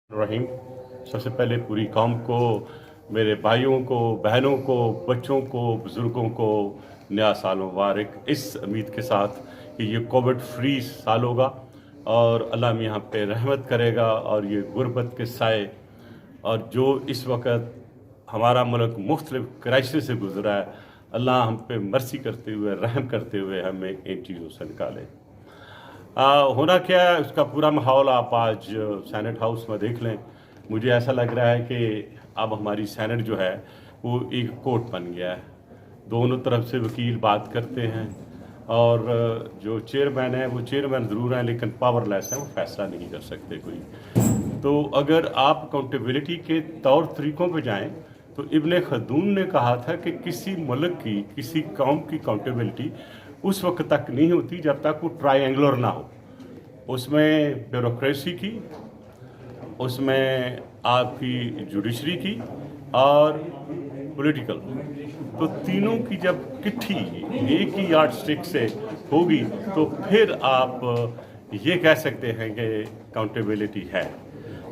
रहीम। सबसे पहले पूरी कौम को, मेरे भाइयों को, बहनों को, बच्चों को, बुज़ुर्गों को नया साल मुबारक, इस उम्मीद के साथ कि ये कोविड फ्री साल होगा और अल्लाह हम यहाँ पे रहमत करेगा और ये गुर्बत के साए और जो इस वक्त हमारा मुल्क मुख्तलिफ क्राइसिस से गुजरा है, अल्लाह हम पे मर्सी करते हुए, रहम करते हुए हमें इन चीज़ों से निकाले। होना क्या है उसका पूरा माहौल आप आज सेनेट हाउस में देख लें। मुझे ऐसा लग रहा है कि अब हमारी सेनेट जो है वो एक कोर्ट बन गया है। दोनों तरफ से वकील बात करते हैं और जो चेयरमैन है वो चेयरमैन ज़रूर हैं लेकिन पावरलेस है, वो फैसला नहीं कर सकते कोई। तो अगर आप अकाउंटेबिलिटी के तौर तरीक़ों पे जाएं तो इब्ने खल्दून ने कहा था कि किसी मुल्क की, किसी कौम की अकाउंटेबिलिटी उस वक्त तक नहीं होती जब तक वो ट्रायंगुलर ना हो। उसमें ब्यूरोक्रेसी की, उसमें आपकी जुडिशरी की और पॉलिटिकल, तो तीनों की जब किट्ठी एक ही यार्ड स्टिक से होगी तो फिर आप ये कह सकते हैं कि अकाउंटेबिलिटी है।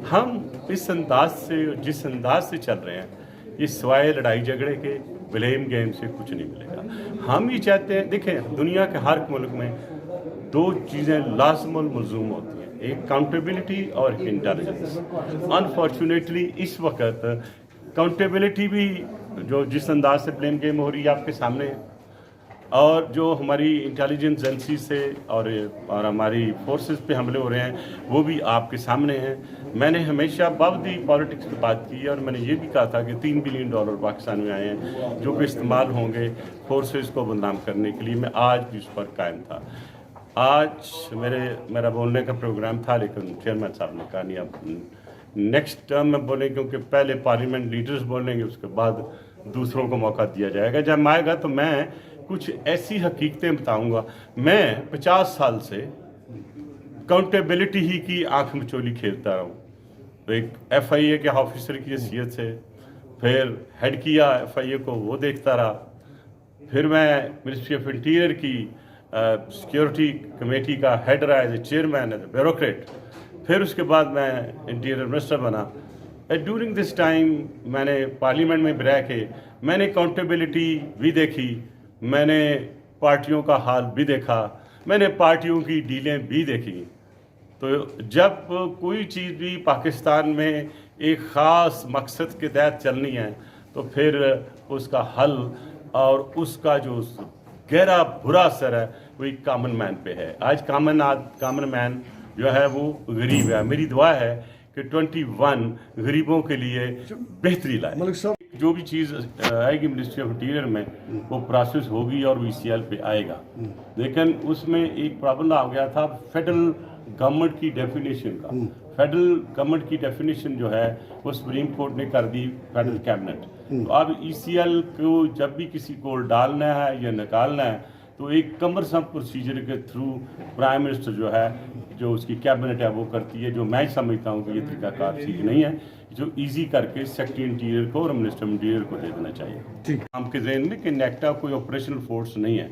हम इस अंदाज से, जिस अंदाज से चल रहे हैं, ये सिवाय लड़ाई झगड़े के, ब्लेम गेम से कुछ नहीं मिलेगा। हम ये चाहते हैं, देखें दुनिया के हर मुल्क में दो चीज़ें लाज़िमुल मलज़ूम होती हैं, एक अकाउंटेबिलिटी और इंटेलिजेंस। अनफॉर्चुनेटली इस वक्त अकाउंटेबिलिटी भी जो जिस अंदाज से ब्लेम गेम हो रही है आपके सामने है, और जो हमारी इंटेलिजेंस एजेंसी से और हमारी फोर्सेस पे हमले हो रहे हैं वो भी आपके सामने हैं। मैंने हमेशा बावजूद पॉलिटिक्स की बात की है और मैंने ये भी कहा था कि $3 बिलियन पाकिस्तान में आए हैं जो कि इस्तेमाल होंगे फोर्सेस को बदनाम करने के लिए। मैं आज भी उस पर कायम था। आज मेरा बोलने का प्रोग्राम था लेकिन चेयरमैन साहब ने कहा नहीं, अब नेक्स्ट टर्म में बोलें, क्योंकि पहले पार्लियामेंट लीडर्स बोलेंगे उसके बाद दूसरों को मौका दिया जाएगा। जब आएगा तो मैं कुछ ऐसी हकीकतें बताऊंगा। मैं 50 साल से अकाउंटेबिलिटी ही की आंख मिचोली खेलता रहा हूँ। तो एक FIA के ऑफिसर की हैसियत से फिर हेड किया FIA को, वो देखता रहा। फिर मैं मिनिस्ट्री ऑफ इंटीरियर की सिक्योरिटी कमेटी का हेड रहा as a chairman, as a bureaucrat. फिर उसके बाद मैं इंटीरियर मिनिस्टर बना। ड्यूरिंग दिस टाइम मैंने पार्लियामेंट में रह के मैंने अकाउंटेबिलिटी भी देखी, मैंने पार्टियों का हाल भी देखा, मैंने पार्टियों की डीलें भी देखी। तो जब कोई चीज़ भी पाकिस्तान में एक ख़ास मकसद के तहत चलनी है तो फिर उसका हल और उसका जो गहरा बुरा असर है वो एक कॉमन मैन पे है। आज कॉमन मैन जो है वो गरीब है। मेरी दुआ है कि 21 गरीबों के लिए बेहतरी लाए। जो भी चीज़ आएगी मिनिस्ट्री ऑफ इंटीरियर में वो प्रोसेस होगी और वो ECL पे आएगा। लेकिन उसमें एक प्रॉब्लम आ गया था फेडरल गवर्नमेंट की डेफिनेशन का। फेडरल गवर्नमेंट की डेफिनेशन जो है वो सुप्रीम कोर्ट ने कर दी फेडरल कैबिनेट। तो अब ECL को जब भी किसी को डालना है या निकालना है तो एक कमरसम प्रोसीजर के थ्रू प्राइम मिनिस्टर जो है, जो उसकी कैबिनेट है वो करती है। जो मैं समझता हूँ कि ये तरीकाकार चीज़ नहीं है, जो इजी करके सेक्रेटरी इंटीरियर को और मिनिस्टर इंटीरियर को दे देना चाहिए। ठीक, आपके जहन में कि नेक्टा कोई ऑपरेशनल फोर्स नहीं है।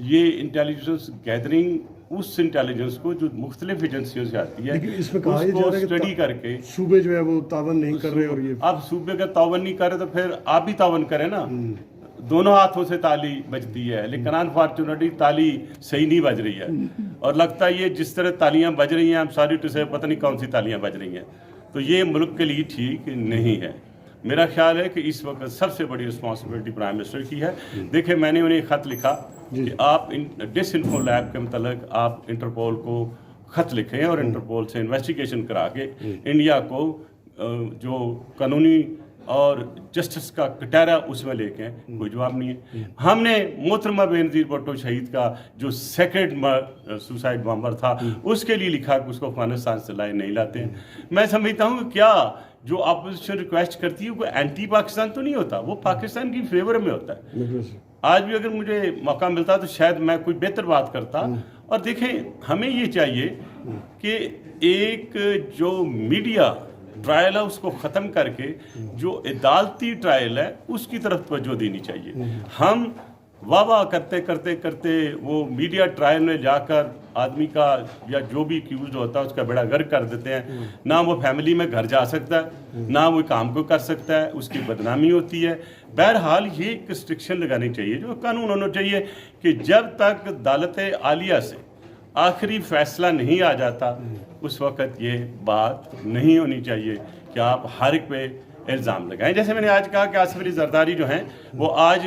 ये इंटेलिजेंस गैदरिंग उस इंटेलिजेंस को जो मुख्तलिफ एजेंसियों से आती है, इसमें कहा जा रहा है स्टडी करके सूबे जो है वो तावन नहीं कर रहे, और ये अब सूबे का तावन नहीं कर रहे तो फिर आप भी तावन करें ना। दोनों हाथों से ताली बजती है लेकिन अनफॉर्चुनेटली ताली सही नहीं बज रही है। और लगता है ये जिस तरह तालियां बज रही हैं, हम सॉरी टू से पता नहीं कौन सी तालियां बज रही हैं, तो ये मुल्क के लिए ठीक नहीं है। मेरा ख्याल है कि इस वक्त सबसे बड़ी रिस्पॉन्सिबिलिटी प्राइम मिनिस्टर की है। देखिए मैंने उन्हें खत लिखा कि आप डिसइंफो लैब के मतलब आप इंटरपोल को खत लिखें और इंटरपोल से इन्वेस्टिगेशन करा के इंडिया को जो कानूनी और जस्टिस का कटारा उसमें लेके कोई जवाब नहीं है। हमने मोहतरमा बेनज़ीर भुट्टो शहीद का जो सेकेंड सुसाइड बॉम्बर था उसके लिए लिखा कि उसको अफगानिस्तान से लाए नहीं लाते हैं। मैं समझता हूँ कि क्या जो अपोजिशन रिक्वेस्ट करती है वो एंटी पाकिस्तान तो नहीं होता, वो पाकिस्तान की फेवर में होता है। आज भी अगर मुझे मौका मिलता तो शायद मैं कोई बेहतर बात करता। और देखें हमें ये चाहिए कि एक जो मीडिया ट्रायल है उसको ख़त्म करके जो अदालती ट्रायल है उसकी तरफ तवज्जो देनी चाहिए। हम वाह वाह करते करते करते वो मीडिया ट्रायल में जाकर आदमी का या जो भी एक्यूज होता है उसका बेड़ा गर्क कर देते हैं। ना वो फैमिली में घर जा सकता है, ना वो काम को कर सकता है, उसकी बदनामी होती है। बहरहाल ये एक रिस्ट्रिक्शन लगानी चाहिए, जो कानून होना चाहिए कि जब तक अदालत आलिया से आखिरी फैसला नहीं आ जाता उस वक़्त ये बात नहीं होनी चाहिए कि आप हर एक पे इल्ज़ाम लगाएं। जैसे मैंने आज कहा कि आसिफ अली जरदारी जो हैं वो आज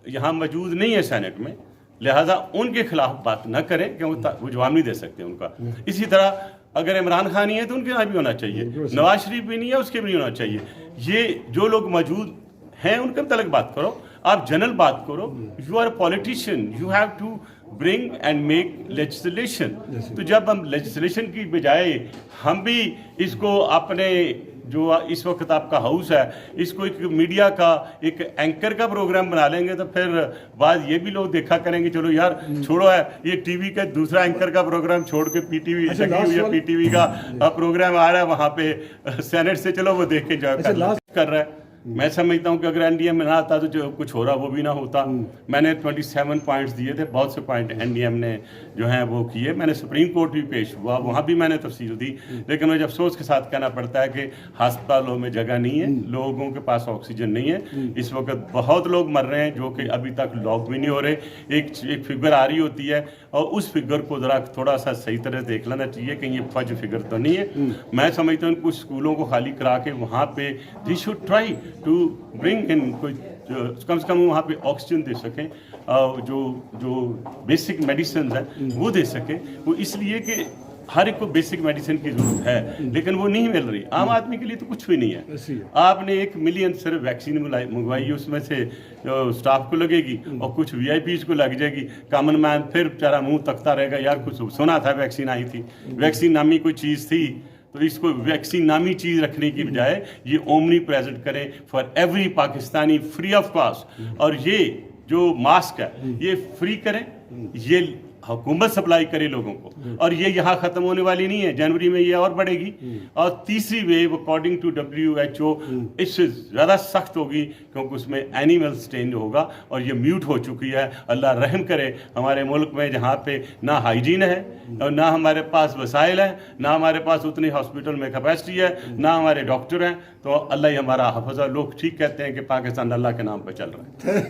यहाँ मौजूद नहीं है सेनेट में, लिहाजा उनके खिलाफ बात न करें क्योंकि वो जवाब नहीं दे सकते उनका। इसी तरह अगर इमरान खान ही है तो उनके यहाँ भी होना चाहिए, नवाज शरीफ भी नहीं है उसके भी नहीं होना चाहिए। ये जो लोग मौजूद हैं उनके मतलब बात करो, आप जनरल बात करो। You are politician, you have to bring and make legislation. तो जब हम लेजिस्लेशन की बजाय हम भी इसको अपने जो इस वक्त आपका हाउस है इसको एक मीडिया का एक एंकर का प्रोग्राम बना लेंगे तो फिर बाद ये भी लोग देखा करेंगे चलो यार छोड़ो है ये टीवी का दूसरा एंकर का प्रोग्राम छोड़ के पीटीवी पीटीवी का प्रोग्राम आ रहा है वहाँ पे सेनेट से, चलो वो देख के जो कर रहा है। मैं समझता हूँ कि अगर एनडीएम में ना आता तो जो कुछ हो रहा वो भी ना होता। मैंने 27 पॉइंट्स दिए थे, बहुत से पॉइंट एनडीएम ने जो हैं वो किए। मैंने सुप्रीम कोर्ट भी पेश हुआ, वहाँ भी मैंने तफसील दी, लेकिन मुझे अफसोस के साथ कहना पड़ता है कि अस्पतालों में जगह नहीं है, लोगों के पास ऑक्सीजन नहीं है। इस वक्त बहुत लोग मर रहे हैं जो कि अभी तक लॉक भी नहीं हो रहे। एक फिगर आ रही होती है और उस फिगर को ज़रा थोड़ा सा सही तरह से देख लेना चाहिए कि ये फज फिगर तो नहीं है। मैं समझता हूँ कुछ स्कूलों को खाली करा के वहाँ पे they should try to bring in कोई कम से कम वहाँ पे ऑक्सीजन दे सकें, जो बेसिक मेडिसिन हैं वो दे सकें। वो इसलिए कि हर एक को बेसिक मेडिसिन की जरूरत है लेकिन वो नहीं मिल रही। आम आदमी के लिए तो कुछ भी नहीं है। आपने 1 मिलियन सिर्फ वैक्सीन मंगवाई है, उसमें से स्टाफ को लगेगी और कुछ वीआईपीज को लग जाएगी। कॉमन मैन फिर बेचारा मुंह तकता रहेगा, यार कुछ सुना था वैक्सीन आई थी, वैक्सीन नामी कोई चीज़ थी। तो इसको वैक्सीन नामी चीज़ रखने की बजाय ये ओमनी प्रेजेंट करें for every Pakistani free of cost. और ये जो मास्क है ये फ्री करें, ये हुकूमत सप्लाई करे लोगों को, और ये यहाँ ख़त्म होने वाली नहीं है, जनवरी में ये और बढ़ेगी। और तीसरी वेव अकॉर्डिंग टू WHO इससे ज़्यादा सख्त होगी क्योंकि उसमें एनिमल स्टेन होगा और ये म्यूट हो चुकी है। अल्लाह रहम करे हमारे मुल्क में जहाँ पे ना हाइजीन है और ना हमारे पास वसाइल है, ना हमारे पास उतनी हॉस्पिटल में कैपेसिटी है, ना हमारे डॉक्टर हैं। तो अल्लाह ही हमारा हफ़ज़ा। लोग ठीक कहते हैं कि पाकिस्तान अल्लाह के नाम पर चल रहा है।